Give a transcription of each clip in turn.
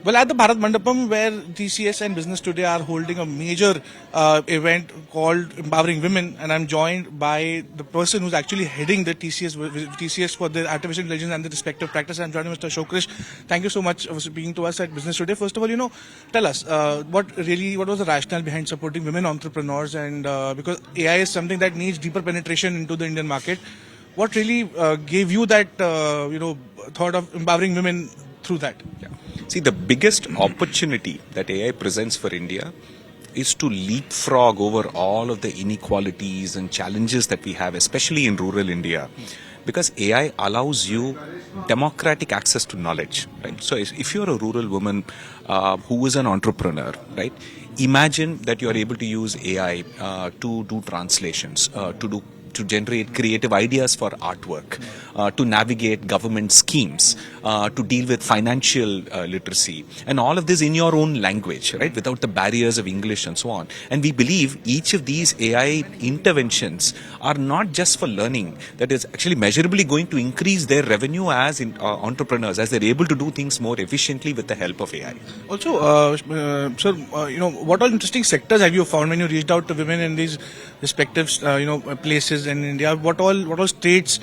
Well, at the Bharat Mandapam, where TCS and Business Today are holding a major event called Empowering Women, and I'm joined by the person who's actually heading the TCS for the artificial intelligence and the respective practice. I'm joining Mr. Ashok. Krish, thank you so much for speaking to us at Business Today. First of all, tell us what was the rationale behind supporting women entrepreneurs, and because AI is something that needs deeper penetration into the Indian market. What really gave you that thought of empowering women through that? Yeah. See, the biggest opportunity that AI presents for India is to leapfrog over all of the inequalities and challenges that we have, especially in rural India. Because AI allows you democratic access to knowledge, right? So if you're a rural woman who is an entrepreneur, right? Imagine that you're able to use AI to do translations, to generate creative ideas for artwork, to navigate government schemes, to deal with financial literacy, and all of this in your own language, right, without the barriers of English and so on. And we believe each of these AI interventions are not just for learning, that is actually measurably going to increase their revenue as entrepreneurs, as they're able to do things more efficiently with the help of AI. Also, sir, what all interesting sectors have you found when you reached out to women in these respective, places in India? What all states,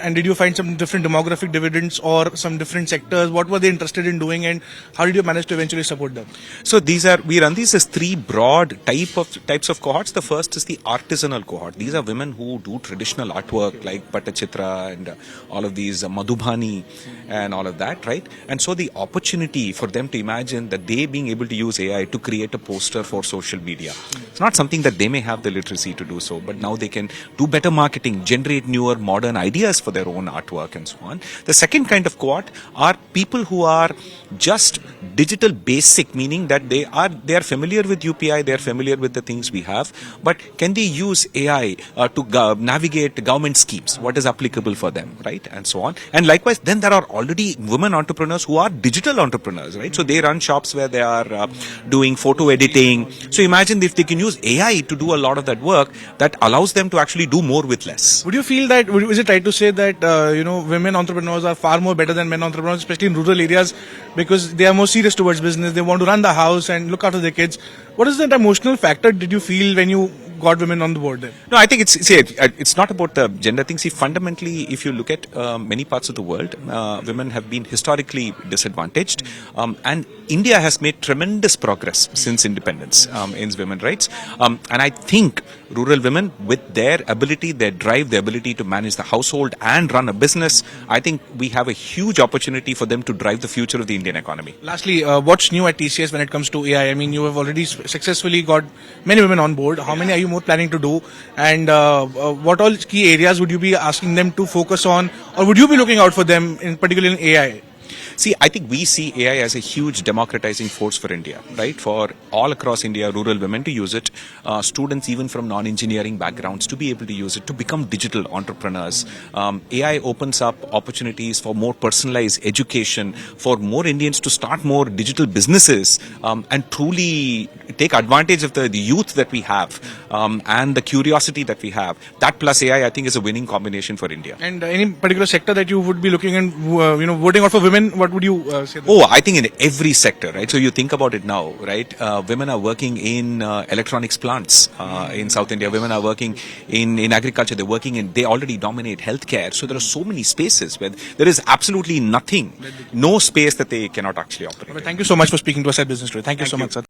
and did you find some different demographic dividends or some different sectors? What were they interested in doing, and how did you manage to eventually support them? So we run these as three broad types of cohorts. The first is the artisanal cohort. These are women who do traditional artwork like Pattachitra and all of these Madhubani and all of that, right? And so the opportunity for them to imagine that they being able to use AI to create a poster for social media. It's not something that they may have the literacy to do so, but now they can do better marketing, generate newer modern ideas for their own artwork and so on. The second kind of cohort are people who are just digital basic, meaning that they are familiar with UPI, they are familiar with the things we have, but can they use AI to navigate government schemes, what is applicable for them, right, and so on. And likewise, then there are already women entrepreneurs who are digital entrepreneurs, right? So they run shops where they are doing photo editing. So imagine if they can use AI to do a lot of that work, that allows them to actually do more with less. Would you feel that, is it right to say that, women entrepreneurs are far more better than men entrepreneurs, especially in rural areas, because they are more serious towards business, they want to run the house and look after their kids? What is that emotional factor did you feel when you got women on the board then? No, I think it's not about the gender thing. See, fundamentally, if you look at many parts of the world, women have been historically disadvantaged, and India has made tremendous progress since independence in women's rights. And I think rural women, with their ability, their drive, their ability to manage the household and run a business, I think we have a huge opportunity for them to drive the future of the Indian economy. Lastly, what's new at TCS when it comes to AI? I mean, you have already successfully got many women on board. How many are you more planning to do? And what all key areas would you be asking them to focus on, or would you be looking out for them, in particular in AI? See, I think we see AI as a huge democratizing force for India, right? For all across India, rural women to use it, students even from non-engineering backgrounds to be able to use it, to become digital entrepreneurs. AI opens up opportunities for more personalized education, for more Indians to start more digital businesses, and truly take advantage of the youth that we have, and the curiosity that we have. That plus AI, I think, is a winning combination for India. And any particular sector that you would be looking and voting out for women, what would you say? I think in every sector, right? So you think about it now, right? Women are working in electronics plants in South India. Women are working in agriculture. They already dominate healthcare. So there are so many spaces where there is absolutely no space that they cannot actually operate. Thank you so much for speaking to us at Business Today. Thank you so much, sir.